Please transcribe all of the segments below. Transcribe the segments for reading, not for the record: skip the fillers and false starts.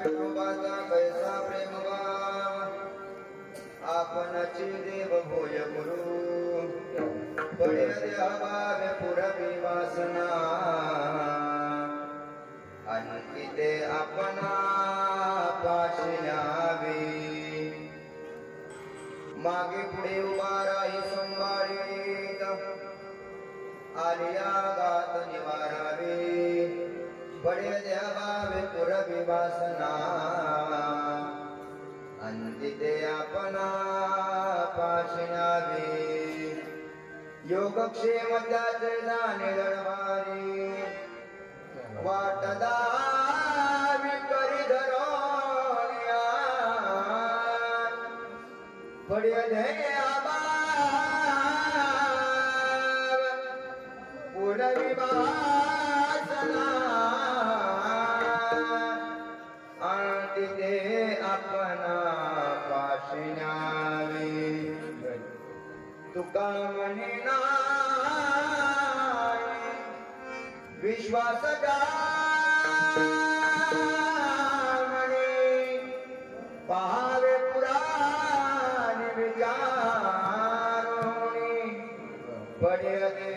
विठोबाचा कैसा प्रेमवा आपणची देव भोय गुरु पडेल देहाभावे पुरवी वासना आणि ते आपणा पाशी न्यावी मागे पुढे उभा राही संभाळीत आलिया गात निवारावे पडेल देहाभावे पुरवी वासना अंतिते आपणा पाशी न्यावी योगक्षेम त्याचे जाणे दळवारी वाटदा विकरी धरोया पडेले आबा पुरवी वासना अंतिते आपणा पाशी न्यावी तुका म्हणे विश्वास म्हणे पहावे पुराण विचारोणी पडेले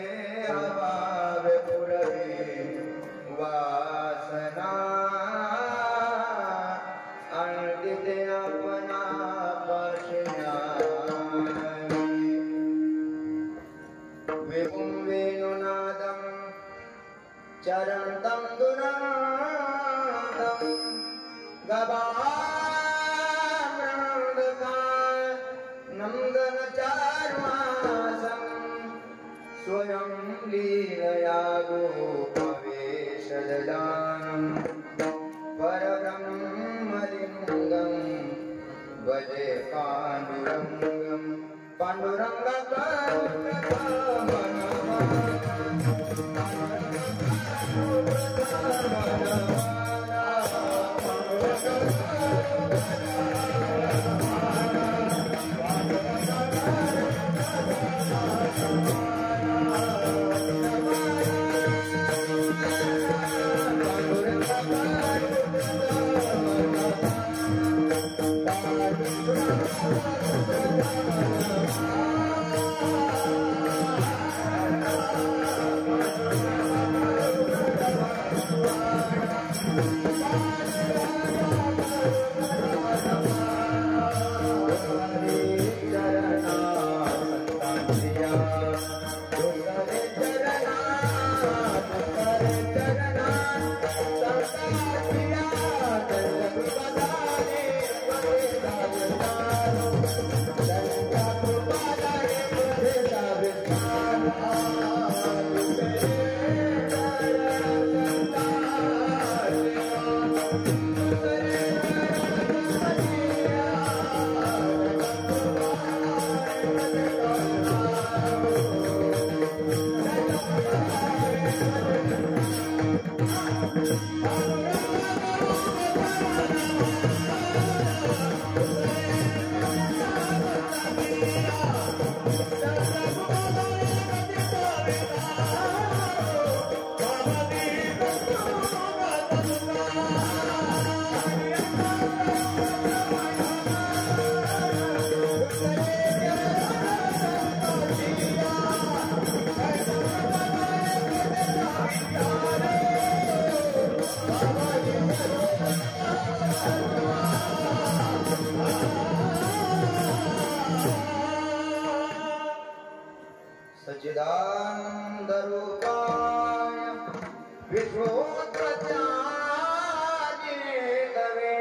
अभावे पुरवी वासना अंतिते आपणा पाशी विपुं वेणुनादं चरणं दुरादं गवामृदका नन्दनचारुमासं स्वयं लीलया गोपवेशददानं परब्रह्मलिङ्गं भजे पाण्डुरङ्गं सच्चिदानंदरूपाय विश्वोत्पत्त्यादिहेतवे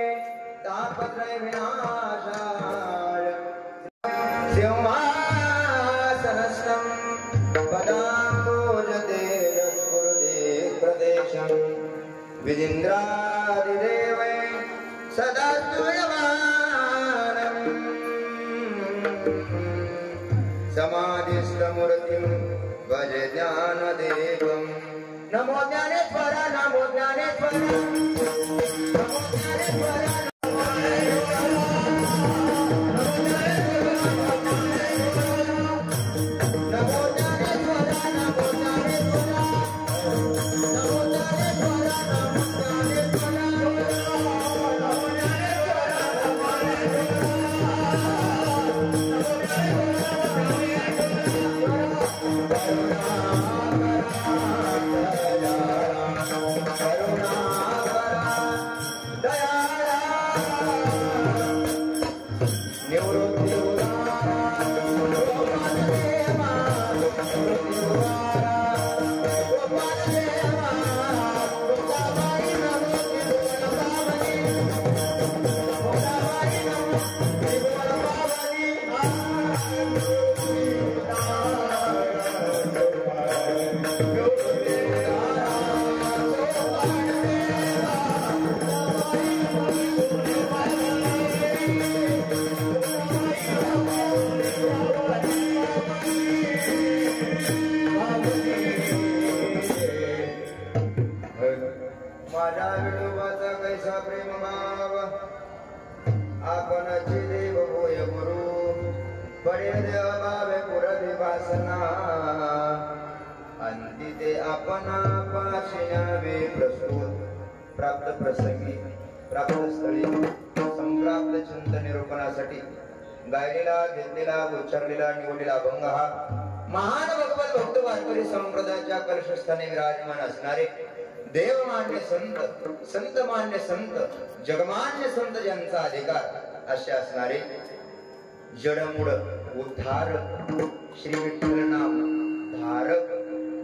तापत्रय विनाशाय सिंहासनस्थं पदाम्बोजतेजस्फुरदे प्रदेशं विदिन्द्रादिदेवै सदा स्तूयमानम् समाधिस्थमूर्तिं भजे ज्ञानदेवं नमो ज्ञानेश्वर नमो ज्ञानेश्वर नमो ज्ञानेश्वर आपणा पाशिनावे प्रस्तुत प्राप्त प्रसंगी प्राप्त स्थळी संप्राप्त चिंतन निरूपणासाठी गायलेला घेतलेला उच्चारलेला निवडलेला अभंग हा महान भगवत भक्त वारकरी संप्रदायाच्या कलशस्थानी विराजमान असणारे देवमान्य संत संत मान्य संत जगमान्य संत ज्यांचा अधिकार असे असणारे जडमूळ उद्धारक श्री विठ्ठल नाम धारक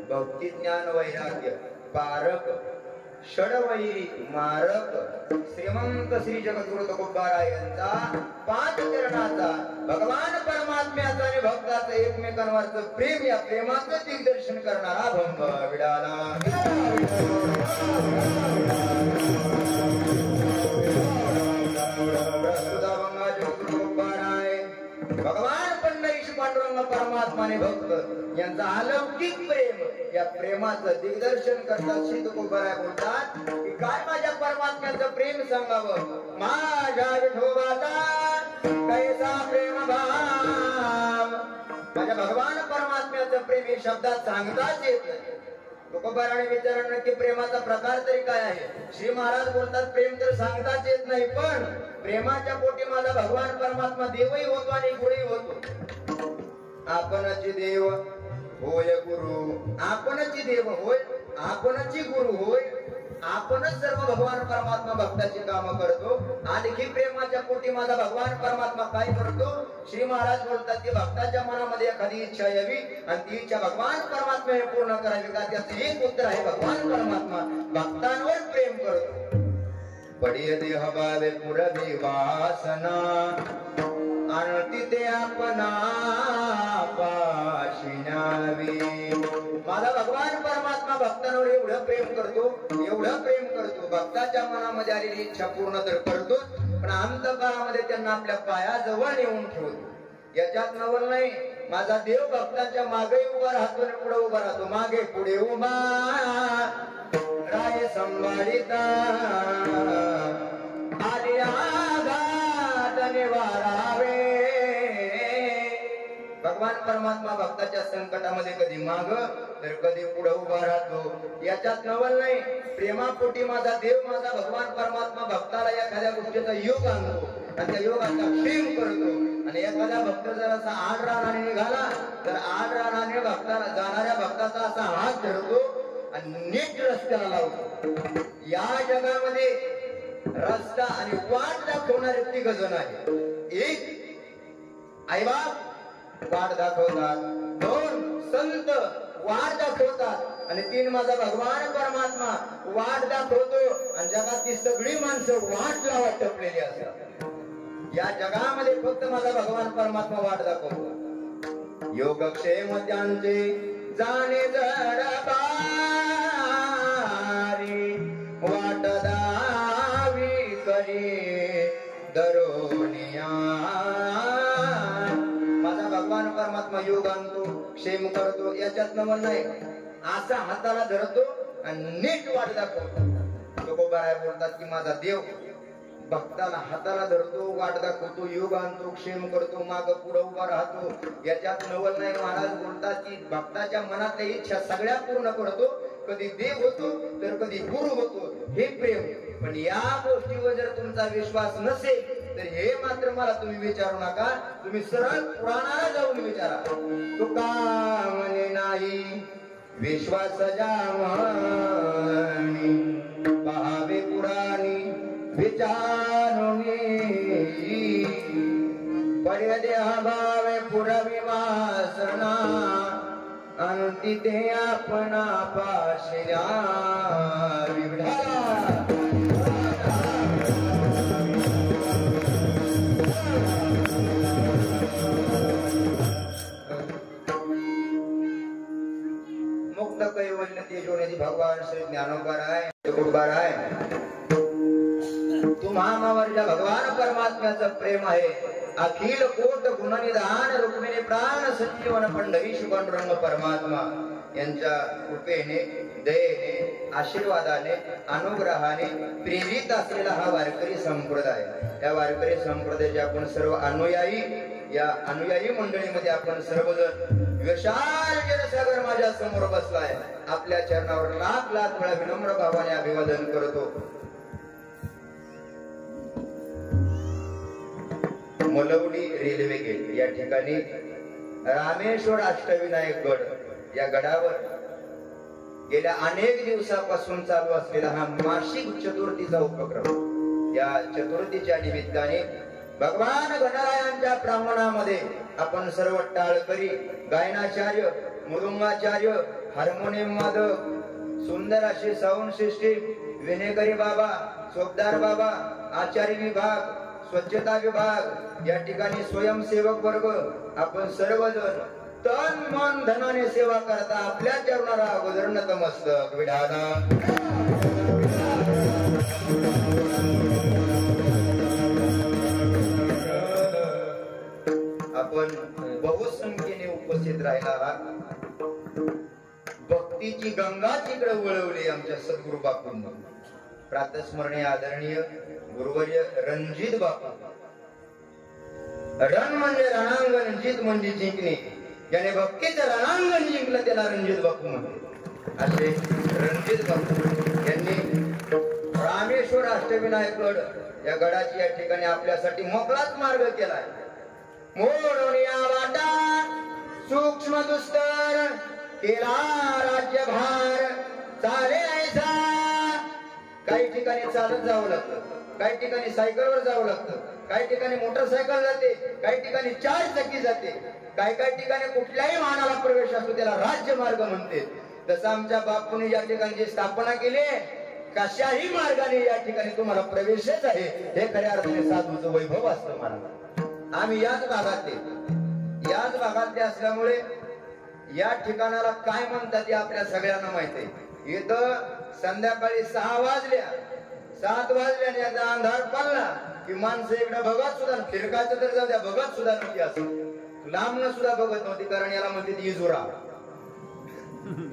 भक्ती ज्ञान वैराग्य पारक षडवैरी मारक श्रीमंत श्री जगद्गुरु तुकोबाराय यांचा पाच चरणाचा भगवान परमात्म्याचा आणि भक्ताचं एकमेकांवरचं प्रेम या प्रेमाचं दिग्दर्शन करणारा अभंग विडाला भगवान पंढरीश पांडुरंग परमात्माने भक्त यांचा अलौकिक प्रेम या प्रेमाचं दिग्दर्शन करतात. श्री तुकोबाराय बोलतात की काय माझ्या परमात्म्याचं प्रेम सांगावं, माझ्या विठोबाचा कैसा प्रेम भाव. माझ्या भगवान परमात्म्याचं प्रेम हे शब्दात सांगताच येत नाही. तुकोबाराने विचारलं नक्की प्रेमाचा प्रकार तरी काय आहे. श्री महाराज बोलतात प्रेम तर सांगताच येत नाही, पण प्रेमाच्या पोटी माझा भगवान परमात्मा देवही होतो आणि गुरुही होतो. आपणची देव होय गुरु, आपणची देव होय, आपणची गुरु होय, आपणच सर्व भगवान परमात्मा भक्ताची कामं करतो. आणखी प्रेमाच्या पोटी माझा भगवान परमात्मा काय करतो. श्री महाराज बोलतात की भक्ताच्या मनामध्ये एखादी इच्छा यावी आणि ती इच्छा भगवान परमात्म्याने पूर्ण करावी का त्याचे एक उत्तर आहे भगवान परमात्मा भक्तांवर प्रेम करतो. पडिय देह भावे पुरवी वासना आणि ते आपणा पाशिनावी. माझा भगवान परमात्मा भक्तांवर एवढं प्रेम करतो, एवढं प्रेम करतो, भक्ताच्या मनामध्ये आलेली इच्छा पूर्ण तर करतो, पण अंतकाळामध्ये त्यांना आपल्या पायाजवळ नेऊन ठेवतो. याच्यात नवल नाही. माझा देव भक्तांच्या मागे उभा राहतो आणि पुढे उभा राहतो. मागे पुढे उभा राय संभाळिता आली आघात निवारावे. भगवान परमात्मा भक्ताच्या संकटामध्ये कधी माग तर कधी पुढे उभा राहतो. याच्यात नवल नाही. प्रेमापोटी माझा देव माझा भगवान परमात्मा भक्ताला एखाद्या गोष्टीचा योग आणतो आणि त्या योगाचा क्षेम करतो. आणि एखादा भक्त जर असा आड रानाने निघाला तर आड रानाने भक्ताला जाणाऱ्या भक्ताचा असा हात धरतो आणि नीट रस्त्याला लावतो. या जगामध्ये रस्ता आणि वाट दाखवणारे तिघ जण आहेत. एक आईबाप वाट दाखवतात, दोन संत वाट दाखवतात आणि तीन माझा भगवान परमात्मा वाट दाखवतो. आणि जगातली सगळी माणसं वाट लावत टपलेली असतात. या जगामध्ये फक्त माझा भगवान परमात्मा वाट दाखवतो. योगक्षेम त्यांचे जाणे जडबारी वाट दावी करी दरोनिया. माझा भगवान परमात्मा योग आणतो, क्षेम करतो. याच्यात नमन नाही. असा हाताला धरतो आणि नीट वाट दाखवतो. तुकोबाराय बोलतात की माझा देव भक्ताला हाताला धरतो, वाट दाखवतो, योग आणतो, क्षेम करतो, माग पुढे उभा राहतो. याच्यात नवल नाही. महाराज बोलतात की भक्ताच्या मनातल्या इच्छा सगळ्या पूर्ण करतो. कधी देव होतो तर कधी गुरु होतो. हे प्रेम. पण या गोष्टीवर जर तुमचा विश्वास नसेल तर हे मात्र मला तुम्ही विचारू नका. तुम्ही सरळ पुराणाला जाऊन विचारा. तुका म्हणे नाही विश्वास जामणी पहावे पुराणी विचारुनी पर्य देह भावे पुरवी वासना आणि ते आपणा पाशिया. मुक्त कैवल्य तेजोनिधी भगवान श्री ज्ञानोबाराय तुकोबाराय तुम्हामावरच्या भगवान परमात्म्याचं प्रेम आहे. अखिल कोट गुणनिधान रुक्मिणी प्राण संजीवन पंढरीश पांडुरंग परमात्मा यांच्या कृपेने दयेने आशीर्वादाने अनुग्रहाने प्रेरित असलेला हा वारकरी संप्रदाय. या वारकरी संप्रदायाचे आपण सर्व अनुयायी, या अनुयायी मंडळीमध्ये आपण सर्वजण विशाल जनसागर माझ्या समोर बसलाय. आपल्या चरणावर लाख लाख वेळा विनम्र भावाने अभिवादन करतो. मलवडी रेल्वे गेट या ठिकाणी रामेश्वर अष्टविनायक गड, या गडावर गेल्या अनेक दिवसापासून चालू असलेला हा मासिक चतुर्थीचा उपक्रम. या चतुर्थीच्या निमित्ताने भगवान गणरायांच्या प्रांगणामध्ये आपण सर्व टाळकरी, गायनाचार्य, मृदुंगाचार्य, हार्मोनियम वादक, सुंदर अशी साऊंड सिस्टीम, विनेकरी बाबा, चोपदार बाबा, आचार्य विभाग, स्वच्छता विभाग, या ठिकाणी स्वयंसेवक वर्ग, आपण सर्वजण तन मन धनाने सेवा करता आपल्या चरणाला अगोदर नतमस्तक विधाना. आपण बहुसंख्येने उपस्थित राहिला आहात. भक्तीची गंगा तिकडे वळवली आमच्या सद्गुरु बापूंनी. प्रातस्मरणीय आदरणीय गुरुवर्य रणजित बापू. रण म्हणजे रणांगण, जित म्हणजे जिंकणे. ज्याने भक्तीचं रणांगण जिंकलं त्याला रणजित बापू म्हणते. असे रणजित बापू यांनी रामेश्वर अष्टविनायक गड या गडाची या ठिकाणी आपल्यासाठी मोकळाच मार्ग केलाय. मोडोनिया वाटा सूक्ष्म दुस्तर केला राज्यभार चाले ऐसा. काही ठिकाणी चालत जावं लागतं, काही ठिकाणी सायकलवर जावं लागतं, काही ठिकाणी मोटरसायकल जाते, काही ठिकाणी 4 चाकी जाते, काही काही ठिकाणी कुठल्याही वाहनाला प्रवेश असतो त्याला राज्यमार्ग म्हणते. तसं आमच्या बापूने या ठिकाणी स्थापना केली, कशाही मार्गाने या ठिकाणी तुम्हाला प्रवेशच आहे. हे खऱ्या अर्थाने साधूचं वैभव असतं. मला आम्ही याच भागातले असल्यामुळे या ठिकाणाला काय म्हणतात हे आपल्या सगळ्यांना माहित आहे. इथं संध्याकाळी 6 वाजल्या 7 वाजल्याने एकदा अंधार पडला की माणसं इकडे बघत सुद्धा, फिरकायचं तर जाऊ द्या, बघत सुद्धा नव्हती. असं लांबन सुद्धा बघत नव्हती. कारण याला म्हणते इजुरा.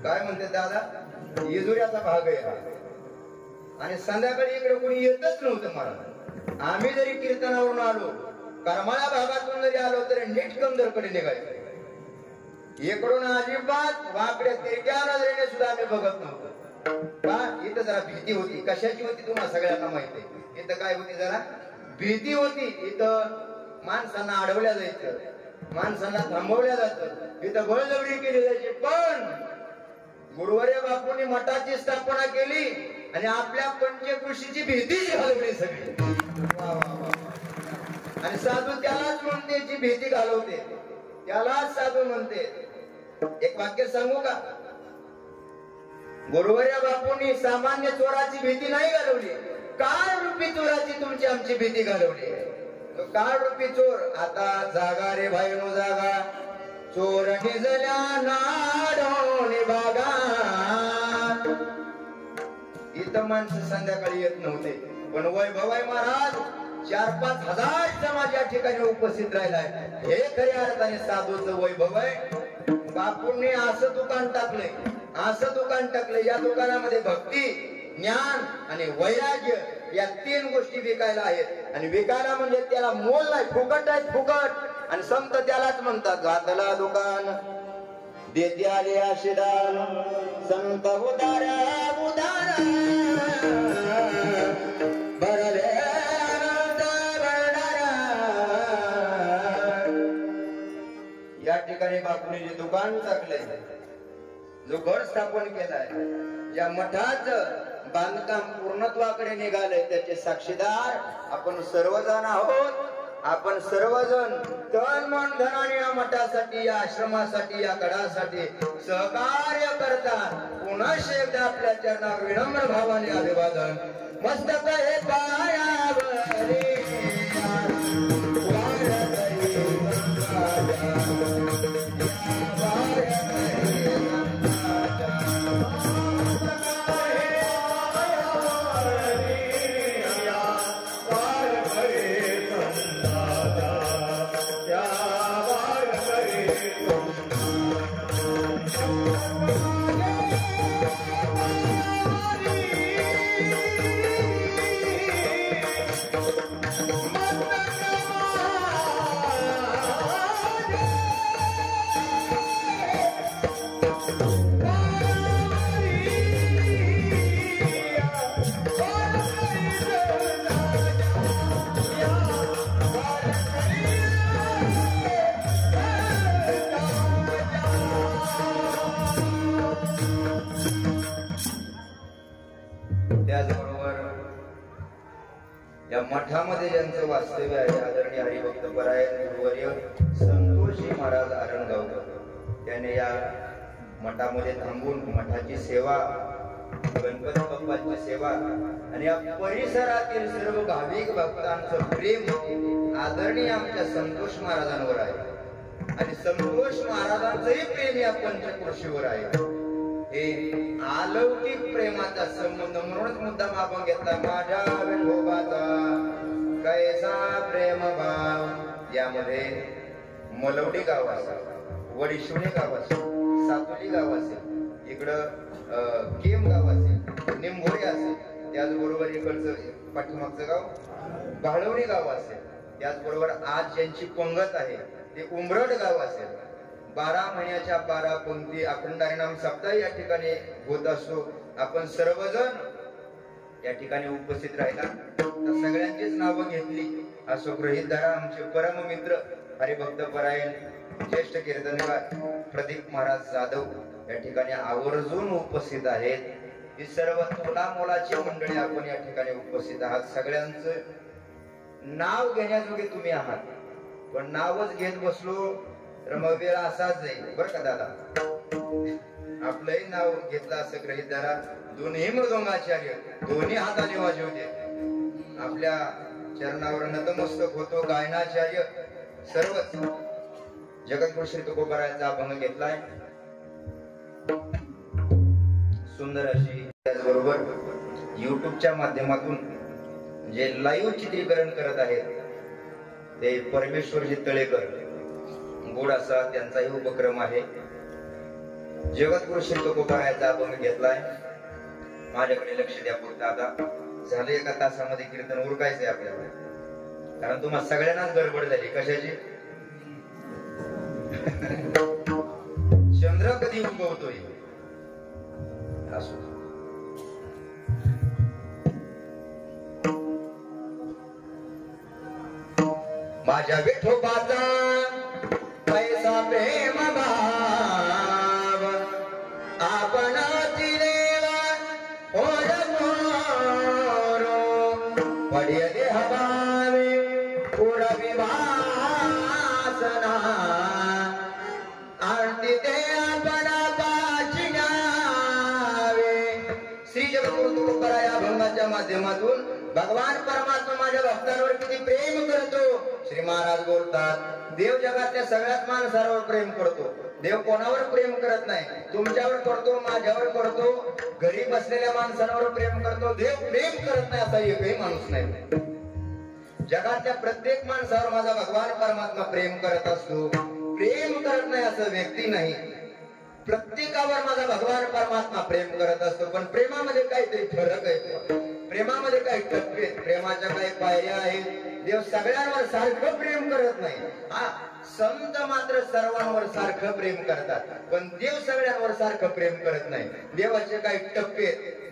काय म्हणते दादा? इजुऱ्याचा भाग आहे हा. आणि संध्याकाळी इकडे कोणी येतच नव्हतं. मला आम्ही जरी कीर्तनावरून आलो, करमाळा भागातून जरी आलो तरी नीट कंदरकडे निघायचं. इकडून अजिबात वाकड्या तिरक्या नजरेने सुद्धा आम्ही बघत नव्हतो. का? इथं जरा भीती होती. कशाची होती तुम्हाला सगळ्यांना माहिती आहे. इथं काय होती? जरा भीती होती. इथं माणसांना अडवल्या जायचं, माणसांना थांबवल्या जातं, इथं बळजबरी केली जायची. पण गुरुवर्य बापूंनी मठाची स्थापना केली आणि आपल्या पंचकृषीची भीती घालवली सगळी. आणि साधू त्यालाच म्हणते जी भीती घालवते, त्यालाच साधू म्हणते. एक वाक्य सांगू का? गुरुवर्य बापूंनी सामान्य चोराची भीती नाही घालवली, काळ रूपी चोराची तुमची आमची भीती घालवली. तो काळ रूपी चोर आता जागा रे भाईनो जागा, चोर निजल्या नाडोनी बागा. इथं माणसं संध्याकाळी येत नव्हते, पण वैभव आहे महाराज. 4-5 हजार समाज या ठिकाणी उपस्थित राहिलाय. हे खऱ्या अर्थाने साधूचं वैभव आहे. बापूंनी असं दुकान टाकलंय, असं दुकान टाकलंय. या दुकानामध्ये भक्ती, ज्ञान आणि वैराग्य या 3 गोष्टी विकायला आहेत. आणि विकायला म्हणजे त्याला मोल नाही, फुकट आहे, फुकट. आणि संत त्यालाच म्हणतात घातला दुकान देते आले आशीदान, संत उदारा उदारा भरले आनंद भरणारा. या ठिकाणी बापूने जे दुकान टाकलंय, जो गड स्थापन केलाय, या मठाचं बांधकाम पूर्णत्वाकडे निघालंय, त्याचे साक्षीदार आपण सर्वजण आहोत. आपण सर्वजण तन मन धनाने या मठासाठी, या आश्रमासाठी, या गडासाठी सहकार्य करतात. पुन्हा एकदा आपल्या चरणावर विनम्र भावाने अभिवादन. मस्तक हे पायावरी या मठामध्ये ज्यांचं वास्तव्य आहे आदरणीय हरिभक्त परायण गुरुवर्य संतोषी महाराज आरणगावकर, त्याने या मठामध्ये थांबून मठाची सेवा, गणपती बाप्पाची सेवा आणि या परिसरातील सर्व भाविक भक्तांचं प्रेम आदरणीय आमच्या संतोष महाराजांवर आहे आणि संतोष महाराजांचंही प्रेम या पंचक्रोशीवर आहे. हे अलौकिक प्रेमाचा संबंध म्हणूनच मुद्दाम आपण घेतला. माझ्या विठोबाचा कैसा प्रेम भाव. यामध्ये मलवडी गाव असेल, वडिशुणी गाव असेल, सातोली गाव असेल, इकडं केम गाव असेल, निंभोरी असेल, त्याचबरोबर इकडचं पाठीमागचं गाव भाळवणी गाव असेल, त्याचबरोबर आज ज्यांची पंगत आहे ते उमरड गाव असेल. 12 महिन्याच्या 12 पंक्ती अखंड हरिनाम सप्ताह या ठिकाणी होत असतो. आपण सर्वजण या ठिकाणी उपस्थित राहिला तर सगळ्यांचीच नावं घेतली असो गृहीत धरा. आमचे परम मित्र हरिभक्त परायण ज्येष्ठ कीर्तनकार प्रदीप महाराज जाधव या ठिकाणी आवर्जून उपस्थित आहेत. ही सर्व तोला मोलाची मंडळी आपण या ठिकाणी उपस्थित आहात. सगळ्यांचं नाव घेण्याजोगे तुम्ही आहात, पण नावच घेत बसलो तर मग वेळ असाच जाईल बरं का दादा. आपलंही नाव घेतलं असं गृहीत धरा. दोन्ही मृदंगाचार्य दोन्ही हाताने वाजवते, आपल्या चरणावर नतमस्तक होतो. गायनाचार्य सर्वच जगद्गुरु श्री तुकोबारायांचा अभंग घेतलाय सुंदर अशी. त्याचबरोबर युट्यूबच्या माध्यमातून जे लाईव्ह चित्रीकरण करत आहेत ते परमेश्वरजी तळेकर गोड असा त्यांचाही उपक्रम आहे. जगद्गुरु श्री तुकोबारायांचा अभंग घेतलाय. माझ्याकडे लक्ष द्या पुढे. आता झालं 1 तासामध्ये कीर्तन उरकायचंय आपल्याला, कारण तुम्हाला सगळ्यांनाच गडबड झाली. कशाची? चंद्र कधी उगवतोय असो. माझ्या विठोबाचा कैसा प्रेम भाव आपण पडिय देहभावे पुरवी वासना आरती ते आपण पाची घ्यावे. श्री जगद्गुरु तुकोबाराय या अभंगाच्या माध्यमातून भगवान परमात्मा माझ्या भक्तांवर किती प्रेम करतो. श्री महाराज बोलतात, देव जगातल्या सगळ्याच माणसांवर प्रेम करतो. देव कोणावर प्रेम करत नाही. तुमच्यावर करतो, माझ्यावर करतो, घरी बसलेल्या माणसांवर प्रेम करतो. देव प्रेम करत नाही असा एकही माणूस नाही. जगातल्या प्रत्येक माणसावर माझा भगवान परमात्मा प्रेम करत असतो. प्रेम करत नाही असं व्यक्ती नाही. प्रत्येकावर माझा भगवान परमात्मा प्रेम करत असतो. पण प्रेमामध्ये काहीतरी फरक आहे. प्रेमामध्ये काही टप्पे, प्रेमाच्या काही पायऱ्या आहेत. देव सगळ्यांवर सारखं प्रेम करत नाही. हा, संत मात्र सर्वांवर सारखं प्रेम करतात, पण देव सगळ्यांवर सारखं प्रेम करत नाही. देवाचे काही टप्पे.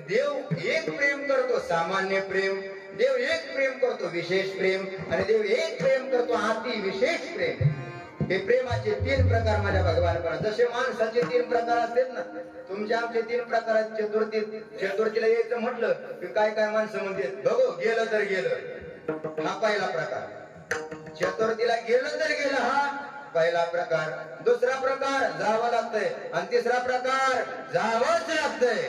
देव एक प्रेम करतो सामान्य प्रेम, देव एक प्रेम करतो विशेष प्रेम, आणि देव एक प्रेम करतो अति विशेष प्रेम. हे प्रेमाचे 3 प्रकार माझ्या भगवान. जसे माणसाचे 3 प्रकार असतात ना, तुमच्या आमचे 3 प्रकार आहेत. चतुर्थीला यायचं म्हटलं की काय काय माणसं म्हणते, बघू गेलं तर गेलं, हा पहिला प्रकार. चतुर्थीला गेलं तर गेलं, हा पहिला प्रकार. दुसरा प्रकार जावं लागतंय, आणि तिसरा प्रकार जावंच लागतंय.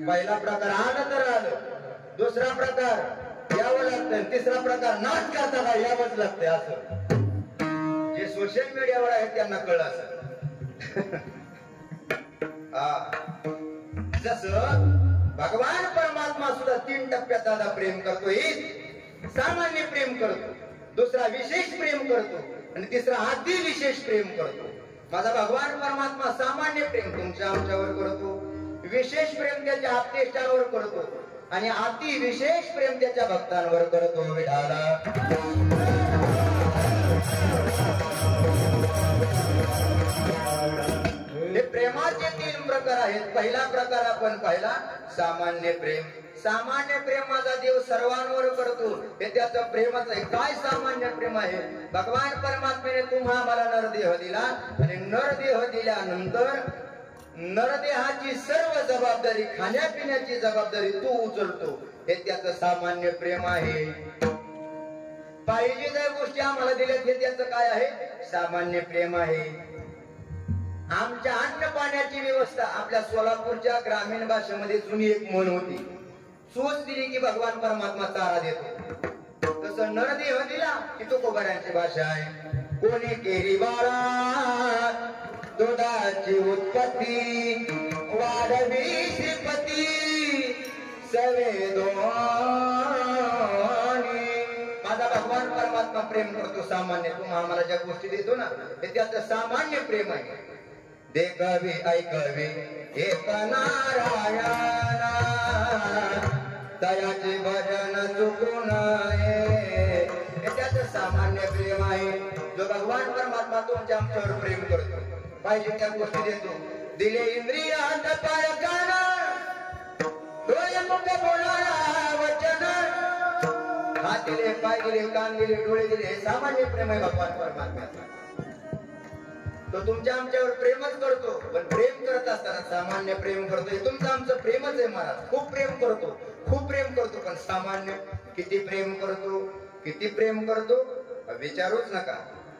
पहिला प्रकार आलं तर आलं, दुसरा प्रकार यावं लागतंय, तिसरा प्रकार नाच करताना यावंच लागतंय. असं जे सोशल मीडियावर आहेत त्यांना कळलं असं. जसं भगवान परमात्मा सुद्धा 3 टप्प्यात दादा प्रेम करतो. एक सामान्य प्रेम करतो, दुसरा विशेष प्रेम करतो, आणि तिसरा अति विशेष प्रेम करतो. माझा भगवान परमात्मा सामान्य प्रेम तुमच्या आमच्यावर करतो, विशेष प्रेम त्याच्या आप्तेष्टांवर करतो, आणि अति विशेष प्रेम त्याच्या भक्तांवर करतो विठाला. हे प्रेमाचे 3 प्रकार आहेत. पहिला प्रकार आपण पाहिला सामान्य प्रेम. सामान्य प्रेम माझा देव सर्वांवर करतो हे त्याचं प्रेमच आहे. काय सामान्य प्रेम आहे? भगवान परमात्म्याने तुम्हा मला नरदेह दिला आणि नरदेह दिल्यानंतर नरदेहाची सर्व जबाबदारी, खाण्यापिण्याची जबाबदारी तू उचलतो हे त्याचं सामान्य प्रेम आहे. पाहिजे ज्या गोष्टी आम्हाला दिल्यात हे त्याचं काय आहे? सामान्य प्रेम आहे. आमच्या अन्न पाण्याची व्यवस्था आपल्या सोलापूरच्या ग्रामीण भाषेमध्ये जुनी एक म्हण होती, चोच दिली की भगवान परमात्मा चारा देतो. तसं नरदेह दिला की तुकोबारांची भाषा आहे. कोणी केली बाळा दुधाची उत्पत्ती वाढवी श्रीपती सवेदोनी. माझा भगवान परमात्मा प्रेम करतो सामान्य. तुम्हा आम्हाला ज्या गोष्टी देतो ना हे त्याचं सामान्य प्रेम आहे. देखावे ऐकावे एक नारायणा दयाचे भजन चुकू नये हे त्याचं सामान्य प्रेम आहे. जो भगवान परमात्मा तुमच्या आमच्यावर प्रेम करतो, पाहिजे त्या गोष्टी देतो. दिले इंद्रिय अंत पाय कान डोळे मुख बोलणारा वचन, हात दिले, पाय दिले, कान दिले, डोळे दिले हे सामान्य प्रेम आहे भगवान परमात्म्याचं. तो तुमच्या आमच्यावर प्रेमच करतो, पण प्रेम करत असताना सामान्य प्रेम करतो. हे तुमचं आमचं प्रेमच आहे महाराज. खूप प्रेम करतो, खूप प्रेम करतो, पण सामान्य किती प्रेम करतो, किती प्रेम करतो विचारूच नका.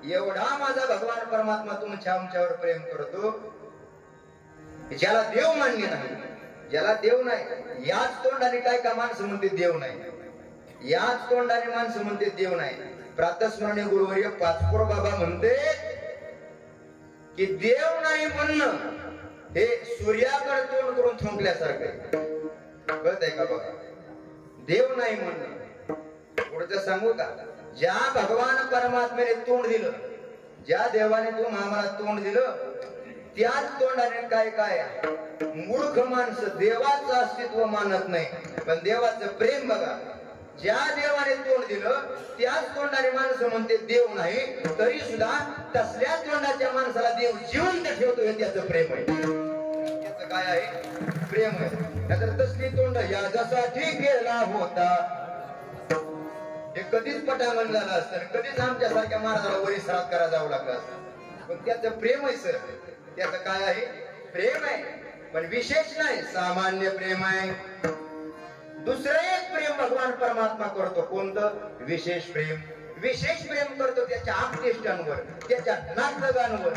एवढा माझा भगवान परमात्मा तुमच्या आमच्यावर प्रेम करतो. ज्याला देव मान्य नाही, ज्याला देव नाही, याच तोंडाने काय का माणसं म्हणते देव नाही, याच तोंडाने माणसं म्हणते देव नाही. प्रातस्मरणीय गुरुवर्य पाचपूर बाबा म्हणते की देव नाही म्हणणं हे सूर्याकडे तोंड करून थुंकल्यासारखं. कळतंय का बघा? देव नाही म्हणणं. पुढचं सांगू का? ज्या भगवान परमात्म्याने तोंड दिलं, ज्या देवाने तुम्ही आम्हाला तोंड दिलं, त्याच तोंडाने काय काय मूर्ख माणसं देवाचं अस्तित्व मानत नाही, पण देवाचं प्रेम बघा. ज्या देवाने तोंड दिलं त्याच तोंडाने माणसं म्हणते देव नाही, तरी सुद्धा तसल्याच तोंडाच्या माणसाला देव जिवंत ठेवतो हे त्याचं प्रेम आहे. त्याचं काय आहे? प्रेम आहे. नाहीतर तसली तोंड याच्यासाठी केला होता हे कधीच पटांगण झालं असतं, कधीच आमच्यासारख्या महाराजाला वरी श्राद्ध करा जावं लागलं असतं. पण त्याचं प्रेम आहे सर. त्याचं काय आहे? प्रेम आहे, पण विशेष नाही, सामान्य प्रेम आहे. दुसरं एक प्रेम भगवान परमात्मा करतो. कोणतं? विशेष प्रेम. विशेष प्रेम करतो त्याच्या आपतेष्टांवर, त्याच्या नाटकांवर.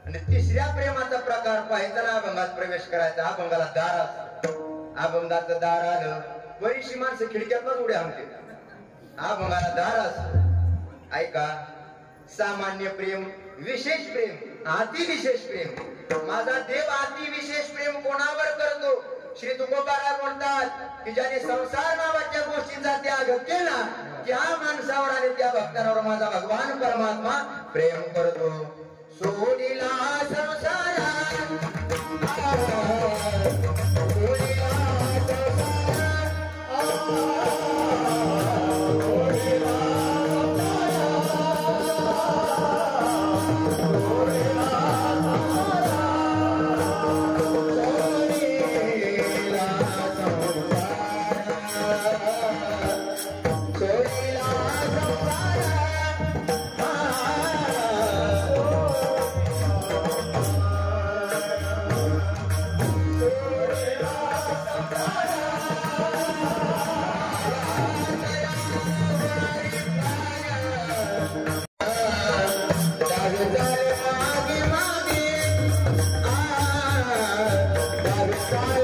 आणि तिसऱ्या प्रेमाचा प्रकार पाहायचा ना, अभंगात प्रवेश करायचा. अभंगाला दार असतं, अभंगाचं दार आलं, बरीचशी माणसं खिडक्यातच उड्या आणते. अभंगाला दार असतं. ऐका, सामान्य प्रेम, विशेष प्रेम, अति विशेष प्रेम. माझा देव अति विशेष प्रेम कोणावर करतो? श्री तुकोबाराय म्हणतात की ज्याने संसार नावाच्या गोष्टींचा त्याग केला त्या माणसावर आणि त्या भक्तांवर माझा भगवान परमात्मा प्रेम करतो. सोडिला संसार Bye.